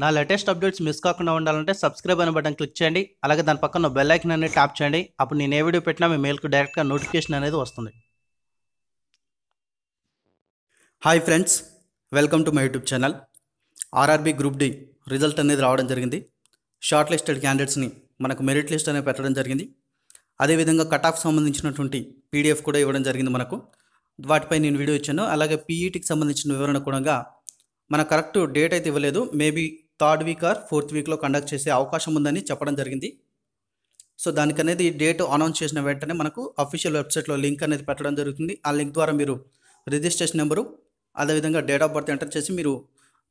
నా latest updates miss కాకుండా ఉండాలంటే సబ్స్క్రైబ్ అనే బటన్ క్లిక్ చేయండి. అలాగే దాని పక్కన బెల్ ఐకాన్ అనేది ట్యాప్ చేయండి. అప్పుడు నేను ఏ వీడియో పెట్టినా మీ మెయిల్కి డైరెక్ట్గా నోటిఫికేషన్ అనేది వస్తుంది. Hi friends, welcome to my YouTube channel. RRB group D result అనేది రావడం జరిగింది. షార్ట్ లిస్టెడ్ క్యాండిడేట్స్ని మనకు మెరిట్ లిస్ట్ అనేది పెట్టడం జరిగింది. అదేవిధంగా కట్ ఆఫ్ సంబంధించినటువంటి పీడిఎఫ్ కూడా ఇవ్వడం జరిగింది మనకు. వాటిపై నేను వీడియో ఇచ్చాను. అలాగే పీఈటీకి సంబంధించిన వివరణ కూడా మన కరెక్ట్ డేట్ అయితే ఇవ్వలేదు. Maybe third week or fourth వీక్లో కండక్ట్ చేసే అవకాశం ఉందని చెప్పడం జరిగింది. సో దానికనేది డేట్ అనౌన్స్ చేసిన వెంటనే మనకు అఫీషియల్ వెబ్సైట్లో లింక్ అనేది పెట్టడం జరుగుతుంది. ఆ లింక్ ద్వారా మీరు రిజిస్ట్రేషన్ నెంబరు అదేవిధంగా డేట్ ఆఫ్ బర్త్ ఎంటర్ చేసి మీరు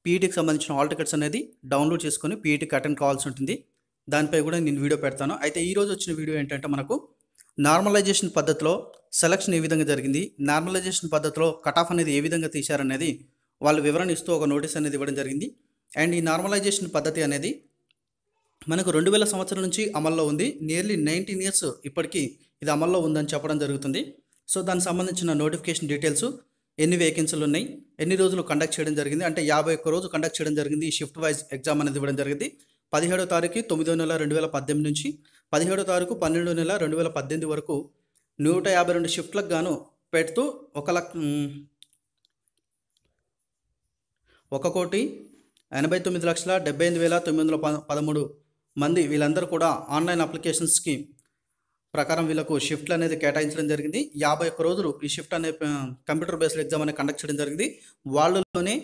పీఈటీకి సంబంధించిన హాల్ టికెట్స్ అనేది డౌన్లోడ్ చేసుకొని పీఈటీకి అటెండ్ కావాల్సి ఉంటుంది. దానిపై కూడా నేను వీడియో పెడతాను. అయితే ఈరోజు వచ్చిన వీడియో ఏంటంటే మనకు నార్మలైజేషన్ పద్ధతిలో సెలక్షన్ ఏ విధంగా జరిగింది, నార్మలైజేషన్ పద్ధతిలో కట్ ఆఫ్ అనేది ఏ విధంగా తీశారనేది వాళ్ళు వివరణ ఇస్తూ ఒక నోటీస్ అనేది ఇవ్వడం జరిగింది. అండ్ ఈ నార్మలైజేషన్ పద్ధతి అనేది మనకు 2000 సంవత్సరం నుంచి అమల్లో ఉంది. నియర్లీ 19 ఇయర్స్ ఇప్పటికీ ఇది అమల్లో ఉందని చెప్పడం జరుగుతుంది. సో దానికి సంబంధించిన నోటిఫికేషన్ డీటెయిల్స్, ఎన్ని వేకెన్సీలు ఉన్నాయి, ఎన్ని రోజులు కండక్ట్ చేయడం జరిగింది అంటే 51 రోజు కండక్ట్ చేయడం జరిగింది. ఈ షిఫ్ట్ వైజ్ ఎగ్జామ్ అనేది ఇవ్వడం జరిగింది. 17వ తారీఖు 9వ నెల 2018 నుంచి 17వ తారీఖు 12వ నెల 2018 వరకు 152 షిఫ్ట్లకు గాను పెడుతూ 1,89,78,913 మంది వీళ్ళందరూ కూడా ఆన్లైన్ అప్లికేషన్స్కి ప్రకారం వీళ్ళకు షిఫ్ట్లు అనేది కేటాయించడం జరిగింది. 51 రోజులు ఈ షిఫ్ట్ అనే కంప్యూటర్ బేస్డ్ ఎగ్జామ్ అనేది కండక్ట్ చేయడం జరిగింది. వాళ్ళలోనే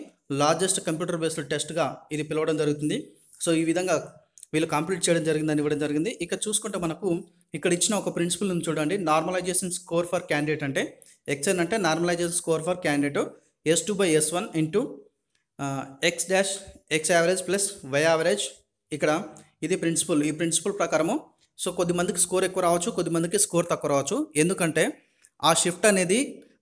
లార్జెస్ట్ కంప్యూటర్ బేస్డ్ టెస్ట్గా ఇది పిలవడం జరుగుతుంది. సో ఈ విధంగా వీళ్ళు కంప్లీట్ చేయడం జరిగిందని ఇవ్వడం జరిగింది. ఇక చూసుకుంటే మనకు ఇక్కడ ఇచ్చిన ఒక ప్రిన్సిపల్ ఉంది చూడండి. నార్మలైజేషన్ స్కోర్ ఫర్ క్యాండిడేట్ అంటే ఎక్స్ఎన్ అంటే normalization score for candidate S2/S1 into X dash X average plus Y average. ఇక్కడ ఇది ప్రిన్సిపల్. ఈ ప్రిన్సిపల్ ప్రకారము సో కొద్దిమందికి స్కోర్ ఎక్కువ రావచ్చు, కొద్దిమందికి స్కోర్ తక్కువ రావచ్చు. ఎందుకంటే ఆ షిఫ్ట్ అనేది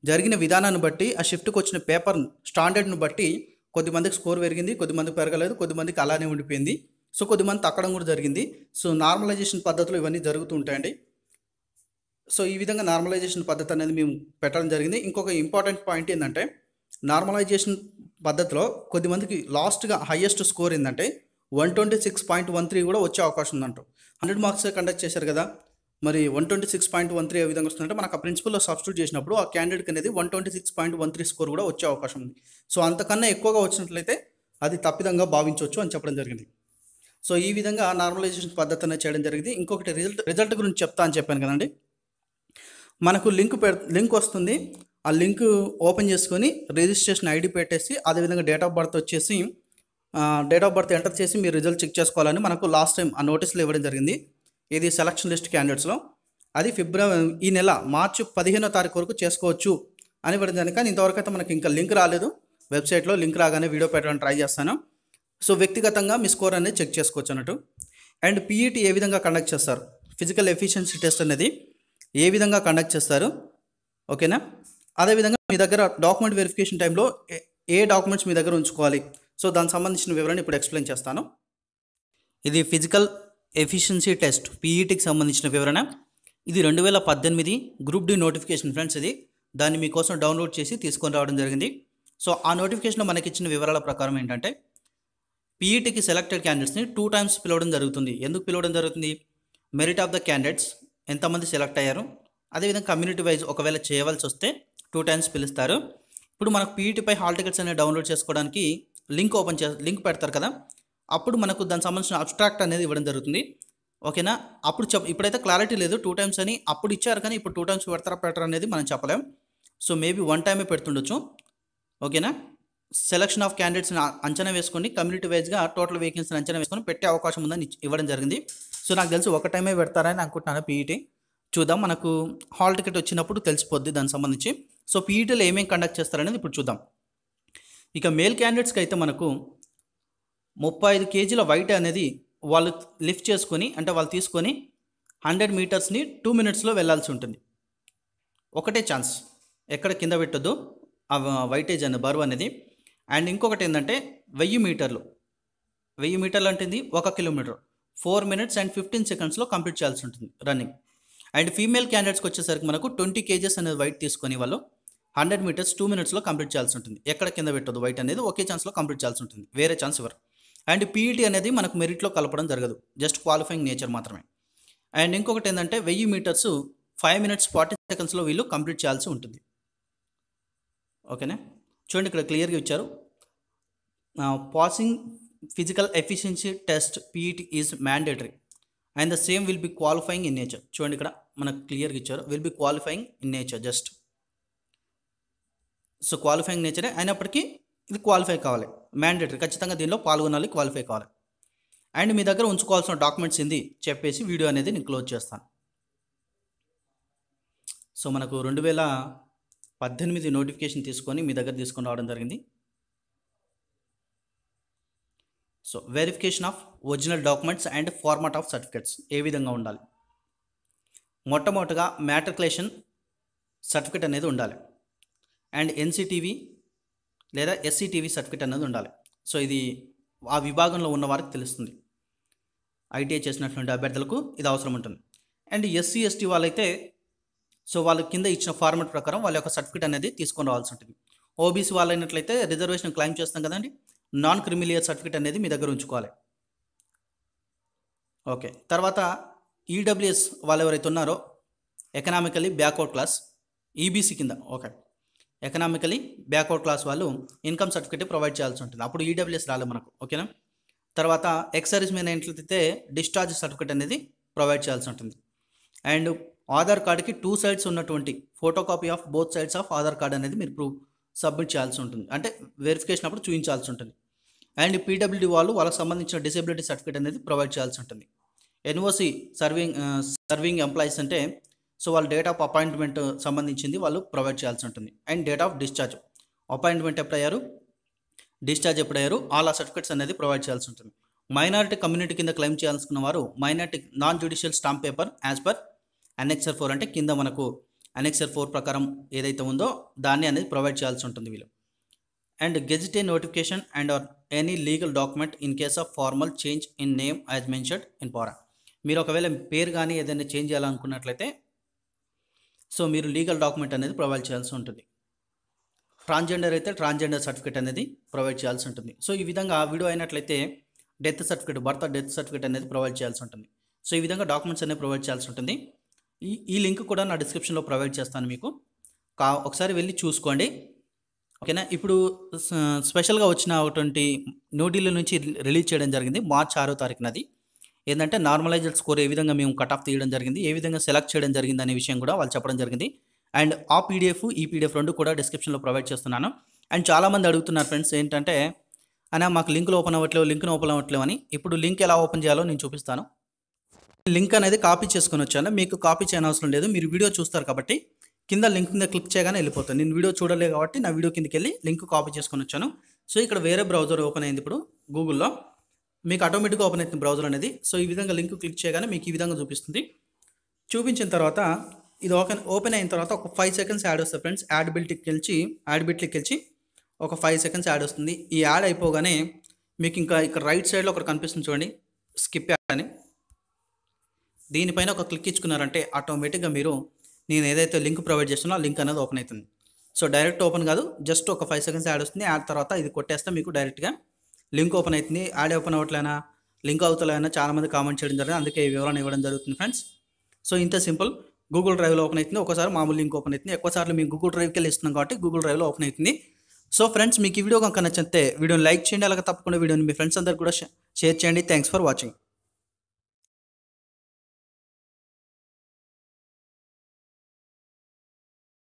జరిగిన విధానాన్ని బట్టి, ఆ షిఫ్ట్కి వచ్చిన పేపర్ స్టాండర్డ్ను బట్టి కొద్దిమందికి స్కోర్ పెరిగింది, కొద్దిమందికి పెరగలేదు, కొద్దిమందికి అలానే ఉండిపోయింది. సో కొద్దిమంది తక్కడం కూడా జరిగింది. సో నార్మలైజేషన్ పద్ధతిలో ఇవన్నీ జరుగుతూ ఉంటాయండి. సో ఈ విధంగా నార్మలైజేషన్ పద్ధతి అనేది మేము పెట్టడం జరిగింది. ఇంకొక ఇంపార్టెంట్ పాయింట్ ఏంటంటే నార్మలైజేషన్ పద్ధతిలో కొద్దిమందికి లాస్ట్గా హయ్యెస్ట్ స్కోర్ ఏంటంటే 126.13 కూడా వచ్చే అవకాశం ఉందంట. 100 మార్క్స్ కండక్ట్ చేశారు కదా, మరి 126.13 ఏ విధంగా వస్తుందంటే మనకు ఆ ప్రిన్సిపల్లో సబ్స్టిట్యూట్ చేసినప్పుడు ఆ క్యాండిడేట్కి అనేది 126.13 స్కోర్ కూడా వచ్చే అవకాశం ఉంది. సో అంతకన్నా ఎక్కువగా వచ్చినట్లయితే అది తప్పిదంగా భావించవచ్చు అని చెప్పడం జరిగింది. సో ఈ విధంగా నార్మలైజేషన్ పద్ధతి అనేది చేయడం జరిగింది. ఇంకొకటి రిజల్ట్ గురించి చెప్తా అని చెప్పాను కదండి. మనకు లింక్ వస్తుంది. ఆ లింక్ ఓపెన్ చేసుకొని రిజిస్ట్రేషన్ ఐడి పెట్టేసి అదేవిధంగా డేట్ ఆఫ్ బర్త్ వచ్చేసి డేట్ ఆఫ్ బర్త్ ఎంటర్ చేసి మీరు రిజల్ట్ చెక్ చేసుకోవాలని మనకు లాస్ట్ టైం ఆ నోటీస్లో ఇవ్వడం జరిగింది. ఇది సెలక్షన్ లిస్ట్ క్యాండిడేట్స్లో. అది ఈ నెల మార్చి 15వ తారీఖు వరకు చేసుకోవచ్చు అని ఇవ్వడం జరిగింది. కానీ ఇంతవరకు అయితే మనకి ఇంకా లింక్ రాలేదు. వెబ్సైట్లో లింక్ రాగానే వీడియో పెట్టడానికి ట్రై చేస్తాను. సో వ్యక్తిగతంగా మీ స్కోర్ అనేది చెక్ చేసుకోవచ్చు అన్నట్టు. అండ్ పీఈటీ ఏ విధంగా కండక్ట్ చేస్తారు, ఫిజికల్ ఎఫిషియన్సీ టెస్ట్ అనేది ఏ విధంగా కండక్ట్ చేస్తారు, ఓకేనా. అదేవిధంగా మీ దగ్గర డాక్యుమెంట్ వెరిఫికేషన్ టైంలో ఏ డాక్యుమెంట్స్ మీ దగ్గర ఉంచుకోవాలి, సో దానికి సంబంధించిన వివరాన్ని ఇప్పుడు ఎక్స్ప్లెయిన్ చేస్తాను. ఇది ఫిజికల్ ఎఫిషియన్సీ టెస్ట్ పీఈటీకి సంబంధించిన వివరణ. ఇది 2018 గ్రూప్ డి నోటిఫికేషన్ ఫ్రెండ్స్. ఇది దాన్ని మీకోసం డౌన్లోడ్ చేసి తీసుకొని రావడం జరిగింది. సో ఆ నోటిఫికేషన్లో మనకి ఇచ్చిన వివరాల ప్రకారం ఏంటంటే పీఈటీకి సెలెక్టెడ్ క్యాండిడేట్స్ని 2 times పిలవడం జరుగుతుంది. ఎందుకు పిలవడం జరుగుతుంది? మెరిట్ ఆఫ్ ద క్యాండిడేట్స్ ఎంతమంది సెలెక్ట్ అయ్యారు, అదేవిధంగా కమ్యూనిటీ వైజ్ ఒకవేళ చేయవలసి వస్తే 2 times పిలుస్తారు. ఇప్పుడు మనకు పీఈటీపై హాల్ టికెట్స్ అనేవి డౌన్లోడ్ చేసుకోవడానికి లింక్ పెడతారు కదా, అప్పుడు మనకు దానికి సంబంధించిన అబ్స్ట్రాక్ట్ అనేది ఇవ్వడం జరుగుతుంది, ఓకేనా. అప్పుడు ఇప్పుడైతే క్లారిటీ లేదు 2 times అని. అప్పుడు ఇచ్చారు కానీ ఇప్పుడు 2 times పెట్టరా అనేది మనం చెప్పలేం. సో మేబీ 1 time పెడుతుండొచ్చు, ఓకేనా. సెలక్షన్ ఆఫ్ క్యాండిడేట్స్ని అంచనా వేసుకొని కమ్యూనిటీ వైజ్గా టోటల్ వేకెన్సీని అంచనా వేసుకొని పెట్టే అవకాశం ఉందని ఇవ్వడం జరిగింది. సో నాకు తెలిసి 1 time పెడతారని అనుకుంటున్నాను పీఈటీ. చూద్దాం, మనకు హాల్ టికెట్ వచ్చినప్పుడు తెలిసిపోద్ది దానికి సంబంధించి. సో పీఈటీలో ఏమేమి కండక్ట్ చేస్తారనేది ఇప్పుడు చూద్దాం. ఇక మేల్ క్యాండిడేట్స్కి అయితే మనకు 35 kg weight అనేది వాళ్ళు లిఫ్ట్ చేసుకొని అంటే వాళ్ళు తీసుకొని 100 మీటర్స్ని 2 minutesలో వెళ్ళాల్సి ఉంటుంది. ఒకటే ఛాన్స్, ఎక్కడ కింద పెట్టొద్దు ఆ వైటేజ్ అనే బరువు అనేది. అండ్ ఇంకొకటి ఏంటంటే 1000 మీటర్లు అంటే 1 kilometre 4 minutes and 15 seconds complete చేయాల్సి ఉంటుంది రన్నింగ్. అండ్ ఫీమేల్ క్యాండిడేట్స్కి వచ్చేసరికి మనకు 20 kgs అనేది weight తీసుకొని వాళ్ళు 100 meters 2 minutesలో కంప్లీట్ చేయాల్సి ఉంటుంది. ఎక్కడ కింద పెట్టొద్దు, weight అనేది ఒకే ఛాన్స్లో కంప్లీట్ చేయాల్సి ఉంటుంది, వేరే ఛాన్స్ ఇవ్వరు. అండ్ పీఈటీ అనేది మనకు మెరిట్లో కలపడం జరగదు, జస్ట్ క్వాలిఫైయింగ్ నేచర్ మాత్రమే. అండ్ ఇంకొకటి ఏంటంటే 1000 మీటర్స్ 5 minutes 40 secondsలో వీళ్ళు కంప్లీట్ చేయాల్సి ఉంటుంది. ఓకేనా, చూడండి ఇక్కడ క్లియర్గా ఇచ్చారు. Passing physical efficiency test PET is mandatory and the same will be qualifying in nature. చూడండి ఇక్కడ మనకు క్లియర్గా ఇచ్చారు, will be qualifying in nature just. So qualifying నేచరే అయినప్పటికీ ఇది క్వాలిఫై కావాలి, మ్యాండేటరీ, ఖచ్చితంగా దీనిలో పాల్గొనాలి, క్వాలిఫై కావాలి. అండ్ మీ దగ్గర ఉంచుకోవాల్సిన డాక్యుమెంట్స్ ఏంది చెప్పేసి వీడియో అనేది నేను క్లోజ్ చేస్తాను. సో మనకు 2018 నోటిఫికేషన్ తీసుకొని మీ దగ్గర తీసుకొని రావడం జరిగింది. So verification of original documents and format of certificates ఏ విధంగా ఉండాలి? మొట్టమొదటిగా మ్యాట్రికులేషన్ సర్టిఫికేట్ అనేది ఉండాలి. అండ్ ఎన్సిటీవీ లేదా ఎస్సిటీవీ సర్టిఫికేట్ అనేది ఉండాలి. సో ఇది ఆ విభాగంలో ఉన్న వారికి తెలుస్తుంది, ఐటీఐ చేసినటువంటి అభ్యర్థులకు ఇది అవసరం ఉంటుంది. అండ్ ఎస్సీ ఎస్టీ వాళ్ళైతే సో వాళ్ళ కింద ఇచ్చిన ఫార్మాట్ ప్రకారం వాళ్ళ యొక్క సర్టిఫికేట్ అనేది తీసుకొని రావాల్సి ఉంటుంది. ఓబీసీ వాళ్ళైనట్లయితే రిజర్వేషన్ క్లెయిమ్ చేస్తాం కదండి, నాన్ క్రిమిలియర్ సర్టిఫికేట్ అనేది మీ దగ్గర ఉంచుకోవాలి. ఓకే, తర్వాత ఈడబ్ల్యూఎస్ వాళ్ళు ఎవరైతే ఉన్నారో ఎకనామికలీ బ్యాక్వర్డ్ క్లాస్, ఈబీసీ కింద, ఓకే, ఎకనామికలీ బ్యాక్వర్డ్ క్లాస్ వాళ్ళు ఇన్కమ్ సర్టిఫికేట్ ప్రొవైడ్ చేయాల్సి ఉంటుంది, అప్పుడు ఈడబ్ల్యూఎస్ రాలేదు మనకు. ఓకేనా, తర్వాత ఎక్స్ సర్వీస్ మెన్ అయినట్లయితే డిశ్చార్జ్ సర్టిఫికేట్ అనేది ప్రొవైడ్ చేయాల్సి ఉంటుంది. అండ్ ఆధార్ కార్డుకి 2 sides ఉన్నటువంటి photo copy of both sides of Aadhaar card అనేది మీరు సబ్మిట్ చేయాల్సి ఉంటుంది, అంటే వెరిఫికేషన్ అప్పుడు చూపించాల్సి ఉంటుంది. అండ్ పీడబ్ల్యూడీ వాళ్ళు వాళ్ళకి సంబంధించిన డిసేబిలిటీ సర్టిఫికేట్ అనేది ప్రొవైడ్ చేయాల్సి ఉంటుంది. ఎన్ఓసి సర్వింగ్ ఎంప్లాయీస్ అంటే సో వాళ్ళ డేట్ ఆఫ్ అపాయింట్మెంట్ సంబంధించింది వాళ్ళు ప్రొవైడ్ చేయాల్సి ఉంటుంది. And date of discharge, appointment ఎప్పుడయ్యారు, డిశ్చార్జ్ ఎప్పుడయ్యారు, ఆల్ ఆ సర్టిఫికేట్స్ అనేది ప్రొవైడ్ చేయాల్సి ఉంటుంది. మైనారిటీ కమ్యూనిటీ కింద క్లెయిమ్ చేయాల్సుకున్న వారు minority non judicial stamp paper as per annexure 4 అంటే కింద మనకు అనెక్సర్ 4 ప్రకారం ఏదైతే ఉందో దాన్ని అనేది ప్రొవైడ్ చేయాల్సి ఉంటుంది వీళ్ళు. And gazette notification and or any legal document in case of formal change in name as mentioned in para. మీరు ఒకవేళ పేరు కానీ ఏదైనా చేంజ్ చేయాలనుకున్నట్లయితే సో మీరు లీగల్ డాక్యుమెంట్ అనేది ప్రొవైడ్ చేయాల్సి ఉంటుంది. ట్రాన్స్జెండర్ అయితే ట్రాన్స్జెండర్ సర్టిఫికేట్ అనేది ప్రొవైడ్ చేయాల్సి ఉంటుంది. సో ఈ విధంగా వీడియో అయినట్లయితే డెత్ సర్టిఫికేట్, భర్త డెత్ సర్టిఫికేట్ అనేది ప్రొవైడ్ చేయాల్సి ఉంటుంది. సో ఈ విధంగా డాక్యుమెంట్స్ అనేవి ప్రొవైడ్ చేయాల్సి ఉంటుంది. ఈ లింక్ కూడా నా డిస్క్రిప్షన్లో ప్రొవైడ్ చేస్తాను, మీకు ఒకసారి వెళ్ళి చూసుకోండి. ఓకేనా, ఇప్పుడు స్పెషల్గా వచ్చినటువంటి న్యూఢిల్లీ నుంచి రిలీజ్ చేయడం జరిగింది మార్చి 6వ తారీఖున. అది ఏంటంటే నార్మలైజ్డ్ స్కోర్ ఏ విధంగా మేము కట్ ఆఫ్ తీయడం జరిగింది, ఏ విధంగా సెలెక్ట్ చేయడం జరిగింది అనే విషయం కూడా వాళ్ళు చెప్పడం జరిగింది. అండ్ ఆ పీడిఎఫ్ ఈ పీడిఎఫ్ రెండు కూడా డిస్క్రిప్షన్లో ప్రొవైడ్ చేస్తున్నాను. అండ్ చాలామంది అడుగుతున్నారు ఫ్రెండ్స్ ఏంటంటే అన్నా మాకు లింకులు ఓపెన్ అవ్వట్లేవు అని. ఇప్పుడు లింక్ ఎలా ఓపెన్ చేయాలో నేను చూపిస్తాను. లింక్ అనేది కాపీ చేసుకొని వచ్చాను, మీకు కాపీ చేయని అవసరం లేదు, మీరు వీడియో చూస్తారు కాబట్టి కింద లింక్ మీద క్లిక్ చేయగానే వెళ్ళిపోతుంది. నేను వీడియో చూడలేదు కాబట్టి నా వీడియో కిందకి వెళ్ళి లింక్ కాపీ చేసుకొని వచ్చాను. సో ఇక్కడ వేరే బ్రౌజర్ ఓపెన్ అయింది, ఇప్పుడు గూగుల్లో మీకు ఆటోమేటిక్గా ఓపెన్ అవుతుంది బ్రౌజర్ అనేది. సో ఈ విధంగా లింక్ క్లిక్ చేయగానే మీకు ఈ విధంగా చూపిస్తుంది. చూపించిన తర్వాత ఇది ఓపెన్ అయిన తర్వాత ఒక 5 seconds యాడ్ వస్తుంది ఫ్రెండ్స్. యాడ్ బిట్కి వెళ్ళి ఒక 5 seconds యాడ్ వస్తుంది. ఈ యాడ్ అయిపోగానే మీకు ఇంకా ఇక్కడ రైట్ సైడ్లో ఒకటి కనిపిస్తుంది చూడండి, స్కిప్ యాడ్ అని. దీనిపైన ఒక క్లిక్ ఇచ్చుకున్నారంటే ఆటోమేటిక్గా మీరు నేను ఏదైతే లింక్ ప్రొవైడ్ చేస్తున్నా ఆ లింక్ అనేది ఓపెన్ అవుతుంది. సో డైరెక్ట్ ఓపెన్ కాదు, జస్ట్ ఒక 5 seconds యాడ్ వస్తుంది. యాడ్ తర్వాత ఇది కొట్టేస్తే మీకు డైరెక్ట్గా లింక్ ఓపెన్ అవుతుంది. యాడ్ ఓపెన్ అవ్వట్లేనా, లింక్ అవుతలేనా చాలామంది కామెంట్ చేయడం జరిగింది, అందుకే ఈ వివరణ ఇవ్వడం జరుగుతుంది ఫ్రెండ్స్. సో ఇంత సింపుల్. గూగుల్ డ్రైవ్లో ఓపెన్ అవుతుంది, ఒకసారి మామూలు లింక్ ఓపెన్ అవుతుంది. ఎక్కువసార్లు మీకు గూగుల్ డ్రైవ్కి వెళ్ళి ఇస్తున్నాం కాబట్టి గూగుల్ డ్రైవ్లో ఓపెన్ అవుతుంది. సో ఫ్రెండ్స్ మీకు ఈ వీడియో కనుక నచ్చితే వీడియోని లైక్ చేయండి, అలాగే తప్పకుండా వీడియోని మీ ఫ్రెండ్స్ అందరికి కూడా షేర్ చేయండి. Thanks for watching.